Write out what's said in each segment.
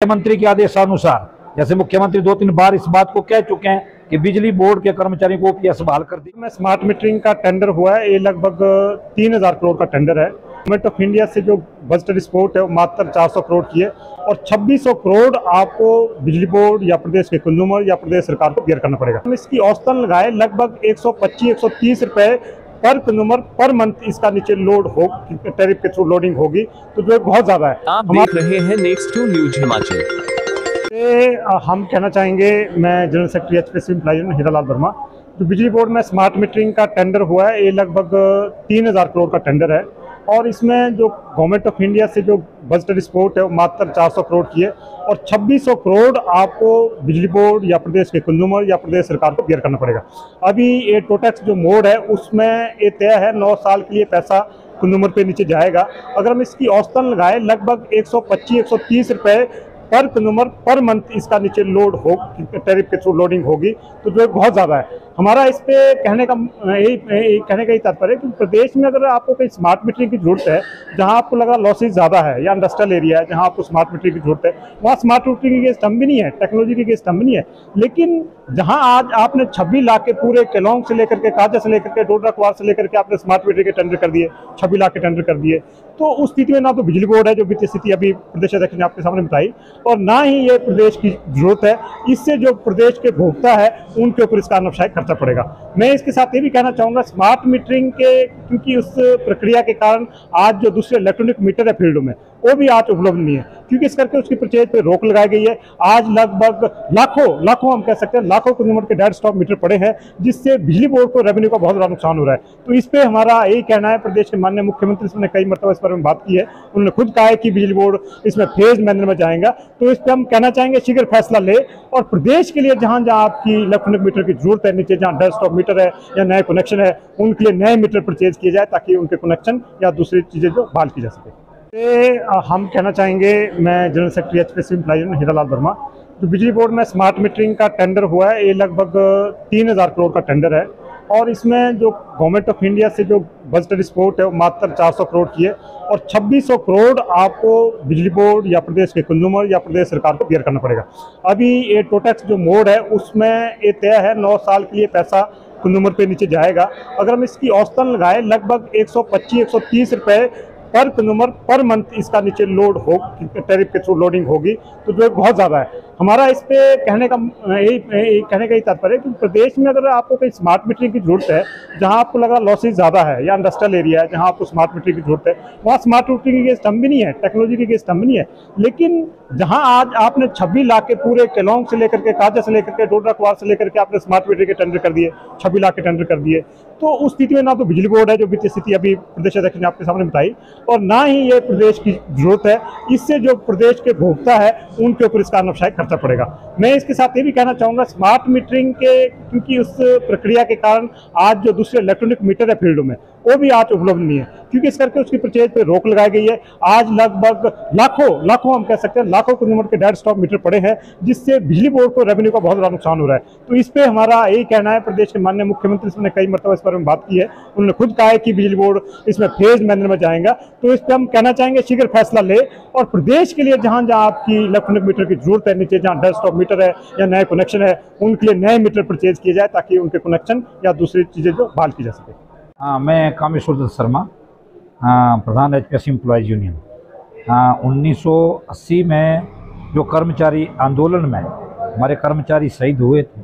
मुख्यमंत्री के आदेशानुसार, जैसे मुख्यमंत्री 2-3 बार इस बात को कह चुके हैं कि बिजली बोर्ड के कर्मचारियों को ओपीएस बहाल कर दी। में स्मार्ट मीटरिंग का टेंडर हुआ है, ये लगभग 3000 करोड़ का टेंडर है। गवर्नमेंट ऑफ इंडिया से जो बजट सपोर्ट है वो मात्र 400 करोड़ की है और 2600 करोड़ आपको बिजली बोर्ड या प्रदेश के कंज्यूमर या प्रदेश सरकार को बेयर करना पड़ेगा। हम इसकी औसतन लगाए लगभग 125-130 रुपए पर कंज्यूमर पर मंथ इसका नीचे लोड हो, टैरिफ के थ्रू लोडिंग होगी, तो जो बहुत ज्यादा है। आप देख रहे हैं नेक्स्ट 2 न्यूज हिमाचल। हम कहना चाहेंगे, मैं general secretary HPC employ union Hiralal Verma. जो बिजली बोर्ड में स्मार्ट मीटरिंग का टेंडर हुआ है, ये लगभग 3000 करोड़ का टेंडर है और इसमें जो गवर्नमेंट ऑफ इंडिया से जो बजट सपोर्ट है वो मात्र 400 करोड़ की है और 2600 करोड़ आपको बिजली बोर्ड या प्रदेश के कंज्यूमर या प्रदेश सरकार को बेयर करना पड़ेगा। अभी ये टोटैक्स जो मोड है उसमें ये तय है 9 साल के लिए पैसा कंज्यूमर पे नीचे जाएगा। अगर हम इसकी औसतन लगाए लगभग 125-130 रुपए पर कंज्यूमर पर मंथ इसका नीचे लोड हो, टैरिफ के थ्रू लोडिंग होगी, तो जो बहुत ज़्यादा है। हमारा इस पे कहने का यही तात्पर्य है कि प्रदेश में अगर आपको कोई स्मार्ट मीटरिंग की जरूरत है, जहां आपको लगा लॉसेज ज़्यादा है या इंडस्ट्रियल एरिया है जहां आपको स्मार्ट मीटरिंग की जरूरत है, वहाँ स्मार्ट मीटरिंग की स्तंभ भी नहीं है, टेक्नोलॉजी की स्तंभ भी नहीं है। लेकिन जहाँ आज आपने 26 लाख के पूरे केलोंग से लेकर के काजा से लेकर के डोडरा कुआर से लेकर के आपने स्मार्ट मीटरिंग के टेंडर कर दिए, 26 लाख के टेंडर कर दिए, तो उस स्थिति में ना तो बिजली बोर्ड है, जो वित्तीय स्थिति अभी प्रदेश अध्यक्ष ने आपके सामने बताई, और ना ही ये प्रदेश की जरूरत है। इससे जो प्रदेश के भोक्ता है उनके ऊपर इसका अनावश्यक खर्चा पड़ेगा। मैं इसके साथ ये भी कहना चाहूँगा, स्मार्ट मीटरिंग के क्योंकि उस प्रक्रिया के कारण आज जो दूसरे इलेक्ट्रॉनिक मीटर है फील्डों में वो भी आज उपलब्ध नहीं है, क्योंकि इस करके उसकी परचेज पे रोक लगाई गई है। आज लगभग लाखों हम कह सकते हैं लाखों कंज्यूमर के डेड स्टॉक मीटर पड़े हैं, जिससे बिजली बोर्ड को रेवेन्यू का बहुत बड़ा नुकसान हो रहा है। तो इस पे हमारा यही कहना है, प्रदेश के माननीय मुख्यमंत्री ने कई मरतबा इस बारे में बात की है, उन्होंने खुद कहा है कि बिजली बोर्ड इसमें फेज मैनर में जाएगा। तो इस पर हम कहना चाहेंगे शीघ्र फैसला ले और प्रदेश के लिए जहां जहां आपकी इलेक्ट्रॉनिक मीटर की जरूरत है, नीचे जहां डेड स्टॉक मीटर है या नए कनेक्शन है, उनके लिए नए मीटर परचेज किए जाए ताकि उनके कनेक्शन या दूसरी चीजें जो बहाल की जा सके। हम कहना चाहेंगे, मैं general secretary HPC employ union Hiralal Verma. जो बिजली बोर्ड में स्मार्ट मीटरिंग का टेंडर हुआ है, ये लगभग 3000 करोड़ का टेंडर है और इसमें जो गवर्नमेंट ऑफ इंडिया से जो बजट सपोर्ट है वो मात्र 400 करोड़ की है और 2600 करोड़ आपको बिजली बोर्ड या प्रदेश के कंज्यूमर या प्रदेश सरकार को बेयर करना पड़ेगा। अभी ये टोटैक्स जो मोड है उसमें ये तय है 9 साल के लिए पैसा कंज्यूमर पे नीचे जाएगा। अगर हम इसकी औसतन लगाए लगभग 125-130 रुपए पर कंज्यूमर पर मंथ इसका नीचे लोड हो, टैरिफ के थ्रू लोडिंग होगी, तो जो बहुत ज़्यादा है। हमारा इस पे कहने का यही तात्पर्य है कि प्रदेश में अगर आपको कोई स्मार्ट मीटरिंग की जरूरत है, जहां आपको लगा लॉसेज ज़्यादा है या इंडस्ट्रियल एरिया है जहां आपको स्मार्ट मीटरिंग की जरूरत है, वहाँ स्मार्ट मीटरिंग की स्तंभ भी नहीं है, टेक्नोलॉजी की स्तंभ भी नहीं है। लेकिन जहां आज आपने 26 लाख के पूरे केलोंग से लेकर के काजा से लेकर के डोडरा कुआर से लेकर के आपने स्मार्ट मीटरिंग के टेंडर कर दिए, 26 लाख के टेंडर कर दिए, तो उस स्थिति में ना तो बिजली बोर्ड है, जो वित्तीय स्थिति अभी प्रदेश अध्यक्ष ने आपके सामने बताई, और ना ही ये प्रदेश की जरूरत है। इससे जो प्रदेश के भोक्ता है उनके ऊपर इसका अनावश्यक खर्चा पड़ेगा। मैं इसके साथ ये भी कहना चाहूँगा, स्मार्ट मीटरिंग के क्योंकि उस प्रक्रिया के कारण आज जो दूसरे इलेक्ट्रॉनिक मीटर है फील्डों में वो भी आज उपलब्ध नहीं है, क्योंकि इस करके उसकी परचेज पे रोक लगाई गई है। आज लगभग लाखों हम कह सकते हैं लाखों कंज्यूमर के डेड स्टॉक मीटर पड़े हैं, जिससे बिजली बोर्ड को रेवेन्यू का बहुत बड़ा नुकसान हो रहा है। तो इस पे हमारा यही कहना है, प्रदेश के माननीय मुख्यमंत्री ने कई मरतबा इस बारे में बात की है, उन्होंने खुद कहा है कि बिजली बोर्ड इसमें फेज मैनर में जाएगा। तो इस पर हम कहना चाहेंगे शीघ्र फैसला ले और प्रदेश के लिए जहां जहां आपकी इलेक्ट्रॉनिक मीटर की जरूरत है, नीचे जहां डेड स्टॉक मीटर है या नए कनेक्शन है, उनके लिए नए मीटर परचेज किए जाए ताकि उनके कनेक्शन या दूसरी चीजें जो बहाल की जा सके। मैं कामेश्वर दत्त शर्मा, प्रधान एचपीसी एम्प्लॉयज़ यूनियन। 1980 में जो कर्मचारी आंदोलन में हमारे कर्मचारी शहीद हुए थे,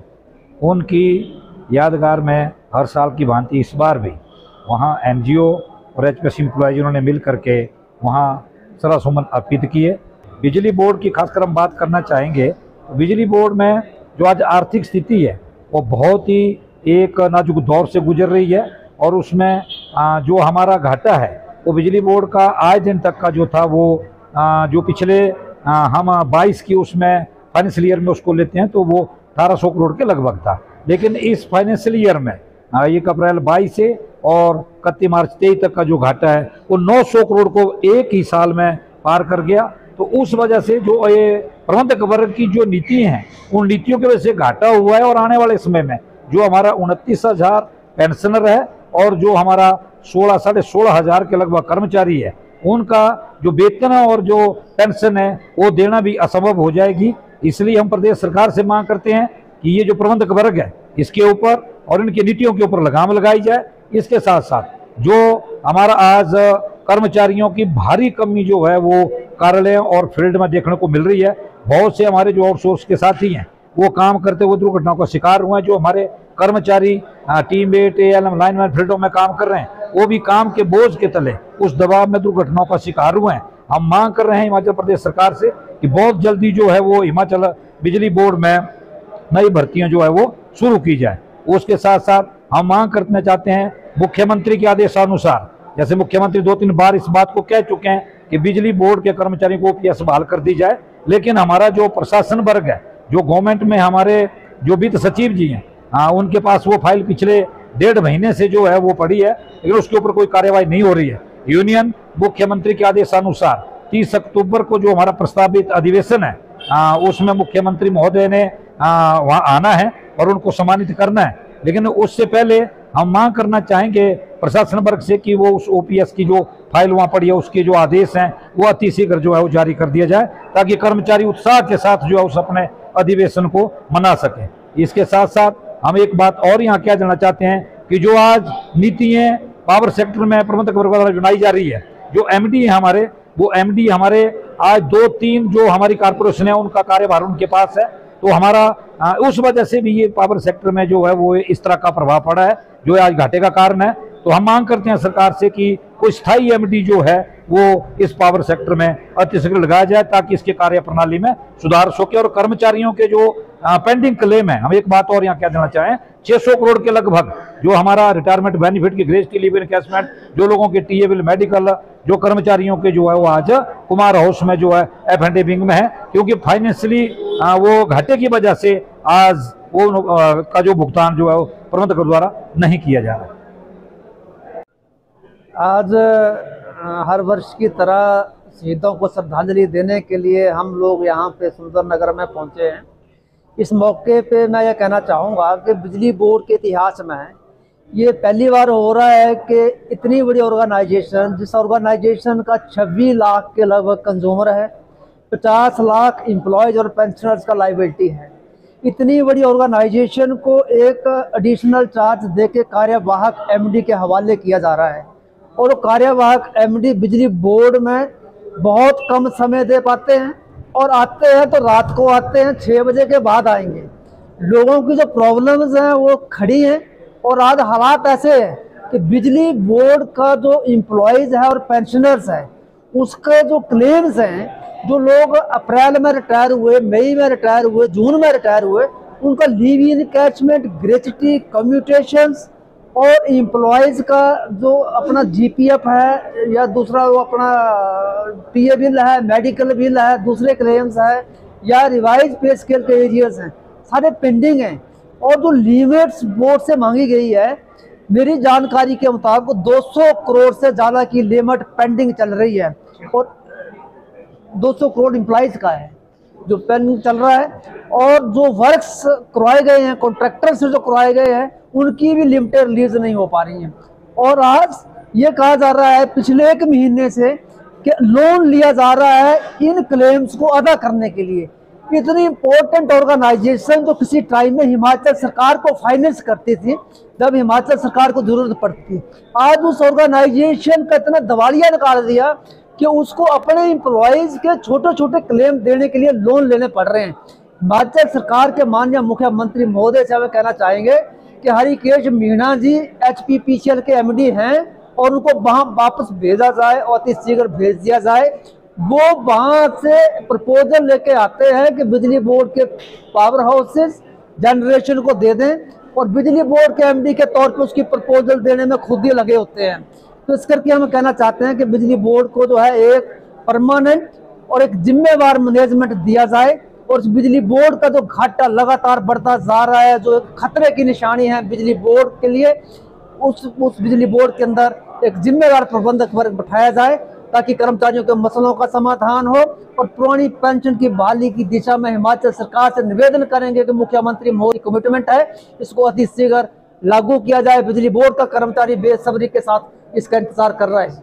उनकी यादगार में हर साल की भांति इस बार भी वहाँ एनजीओ और एचपीसी एम्प्लॉयज़ यूनियन ने मिल करके वहाँ श्रद्धासुमन अर्पित किए। बिजली बोर्ड की खासकर हम बात करना चाहेंगे, तो बिजली बोर्ड में जो आज आर्थिक स्थिति है वो बहुत ही एक नाजुक दौर से गुजर रही है और उसमें जो हमारा घाटा है वो बिजली बोर्ड का आज दिन तक का जो था वो जो पिछले हम 22 की उसमें फाइनेंशियल ईयर में उसको लेते हैं तो वो 1800 करोड़ के लगभग था। लेकिन इस फाइनेंशियल ईयर में 1 अप्रैल 22 से और 31 मार्च 23 तक का जो घाटा है वो 900 करोड़ को एक ही साल में पार कर गया। तो उस वजह से जो ये प्रबंधक वर्ग की जो नीति हैं, उन नीतियों की वजह से घाटा हुआ है और आने वाले समय में जो हमारा 29,000 पेंशनर है और जो हमारा 16 साढ़े 16 हज़ार के लगभग कर्मचारी है उनका जो वेतन और जो पेंशन है वो देना भी असंभव हो जाएगी। इसलिए हम प्रदेश सरकार से मांग करते हैं कि ये जो प्रबंधक वर्ग है इसके ऊपर और इनकी नीतियों के ऊपर लगाम लगाई जाए। इसके साथ साथ जो हमारा आज कर्मचारियों की भारी कमी जो है वो कार्यालय और फील्ड में देखने को मिल रही है। बहुत से हमारे जो आउटसोर्स के साथी हैं वो काम करते हुए दुर्घटनाओं का शिकार हुए हैं। जो हमारे कर्मचारी टीम वेट ALM लाइनमैन फील्डों में काम कर रहे हैं वो भी काम के बोझ के तले उस दबाव में दुर्घटनाओं का शिकार हुए हैं। हम मांग कर रहे हैं हिमाचल प्रदेश सरकार से कि बहुत जल्दी जो है वो हिमाचल बिजली बोर्ड में नई भर्तियां जो है वो शुरू की जाए। उसके साथ साथ हम मांग करना चाहते हैं मुख्यमंत्री के आदेशानुसार, जैसे मुख्यमंत्री 2-3 बार इस बात को कह चुके हैं कि बिजली बोर्ड के कर्मचारियों को OPS बहाल कर दी जाए, लेकिन हमारा जो प्रशासन वर्ग है, जो गवर्नमेंट में हमारे जो वित्त सचिव जी हैं, उनके पास वो फाइल पिछले 1.5 महीने से जो है वो पड़ी है, लेकिन उसके ऊपर कोई कार्यवाही नहीं हो रही है। यूनियन मुख्यमंत्री के आदेशानुसार 30 अक्टूबर को जो हमारा प्रस्तावित अधिवेशन है उसमें मुख्यमंत्री महोदय ने वहाँ आना है और उनको सम्मानित करना है, लेकिन उससे पहले हम मांग करना चाहेंगे प्रशासन वर्ग से कि वो उस OPS की जो फाइल वहाँ पड़ी है उसके जो आदेश हैं वो अतिशीघ्र जो है वो जारी कर दिया जाए, ताकि कर्मचारी उत्साह के साथ जो है उस अपने अधिवेशन को मना सकें। इसके साथ साथ हम एक बात और यहाँ क्या जानना चाहते हैं कि जो आज नीतियाँ पावर सेक्टर में प्रबंधक वर्ग द्वारा बनाई जा रही है, जो MD है हमारे, वो MD हमारे आज 2-3 जो हमारी कारपोरेशन है उनका कार्यभार उनके पास है, तो हमारा उस वजह से भी ये पावर सेक्टर में जो है वो इस तरह का प्रभाव पड़ा है जो आज घाटे का कारण है। तो हम मांग करते हैं सरकार से कि कोई स्थायी MD जो है वो इस पावर सेक्टर में अतिशीघ्र लगाया जाए, ताकि इसके कार्य प्रणाली में सुधार हो सके। और कर्मचारियों के जो पेंडिंग क्लेम है, हम एक बात और यहाँ क्या देना चाहें, 600 करोड़ के लगभग जो हमारा रिटायरमेंट बेनिफिट की ग्रेच्युटी लीव एनकैशमेंट, जो लोगों के टीए बिल, मेडिकल, जो कर्मचारियों के जो है वो आज कुमार हाउस में जो है F&A विंग में है, क्योंकि फाइनेंशियली वो घाटे की वजह से आज वो का जो भुगतान जो है वो प्रबंधकों द्वारा नहीं किया जा रहा है। आज हर वर्ष की तरह शहीदों को श्रद्धांजलि देने के लिए हम लोग यहाँ पे सुंदरनगर में पहुँचे हैं। इस मौके पे मैं ये कहना चाहूँगा कि बिजली बोर्ड के इतिहास में ये पहली बार हो रहा है कि इतनी बड़ी ऑर्गेनाइजेशन, जिस ऑर्गेनाइजेशन का 26 लाख के लगभग कंज्यूमर है, 50 लाख एम्प्लॉयज़ और पेंशनर्स का लाइबिलिटी है, इतनी बड़ी ऑर्गेनाइजेशन को एक एडिशनल चार्ज देके कार्यवाहक MD के हवाले किया जा रहा है। और वो कार्यवाहक MD बिजली बोर्ड में बहुत कम समय दे पाते हैं, और आते हैं तो रात को आते हैं, 6 बजे के बाद आएंगे। लोगों की जो प्रॉब्लम्स हैं वो खड़ी हैं, और आज हालात ऐसे हैं कि बिजली बोर्ड का जो एम्प्लॉयज़ है और पेंशनर्स है उसके जो क्लेम्स हैं, जो लोग अप्रैल में रिटायर हुए, मई में रिटायर हुए, जून में रिटायर हुए, उनका लीव इनकैशमेंट, ग्रेच्युटी, कम्यूटेशंस और एम्प्लॉयज़ का जो अपना GPF है या दूसरा वो अपना टीए बिल है, मेडिकल बिल है, दूसरे क्लेम्स है या रिवाइज पे स्केल के एरियर्स हैं, सारे पेंडिंग हैं। और जो लिमिट्स बोर्ड से मांगी गई है, मेरी जानकारी के मुताबिक 200 करोड़ से ज़्यादा की लिमिट पेंडिंग चल रही है, और 200 करोड़ एम्प्लॉयज़ का है जो पेंडिंग चल रहा है। और जो वर्क्स करवाए गए हैं, कॉन्ट्रैक्टर से जो करवाए गए हैं, उनकी भी लिमिटेड रिलीज नहीं हो पा रही हैं। और आज ये कहा जा रहा है पिछले 1 महीने से कि लोन लिया जा रहा है इन क्लेम्स को अदा करने के लिए। इतनी इंपॉर्टेंट ऑर्गेनाइजेशन जो किसी टाइम में हिमाचल सरकार को फाइनेंस करती थी, जब हिमाचल सरकार को जरूरत पड़ती थी, आज उस ऑर्गेनाइजेशन का इतना दिवालिया निकाल दिया कि उसको अपने एम्प्लॉयज़ के छोटे छोटे क्लेम देने के लिए लोन लेने पड़ रहे हैं। हिमाचल सरकार के माननीय मुख्यमंत्री महोदय से हमें कहना चाहेंगे कि हरिकेश मीणा जी HPPCL के MD हैं, और उनको वहाँ वापस भेजा जाए और अतिशीघ्र भेज दिया जाए। वो वहाँ से प्रपोजल लेके आते हैं कि बिजली बोर्ड के पावर हाउसेस जनरेशन को दे दें, और बिजली बोर्ड के MD के तौर पे उसकी प्रपोजल देने में खुद ही लगे होते हैं। तो इस करके हम कहना चाहते हैं कि बिजली बोर्ड को जो है एक परमानेंट और एक जिम्मेवार मैनेजमेंट दिया जाए, और इस बिजली बोर्ड का जो घाटा लगातार बढ़ता जा रहा है, जो एक खतरे की निशानी है बिजली बोर्ड के लिए, उस बिजली बोर्ड के अंदर एक जिम्मेदार प्रबंधक वर्ग बैठाया जाए, ताकि कर्मचारियों के मसलों का समाधान हो। और पुरानी पेंशन की बहाली की दिशा में हिमाचल सरकार से निवेदन करेंगे कि मुख्यमंत्री मोदी कमिटमेंट है, इसको अतिशीघ्र लागू किया जाए। बिजली बोर्ड का कर्मचारी बेसब्री के साथ इसका इंतजार कर रहा है।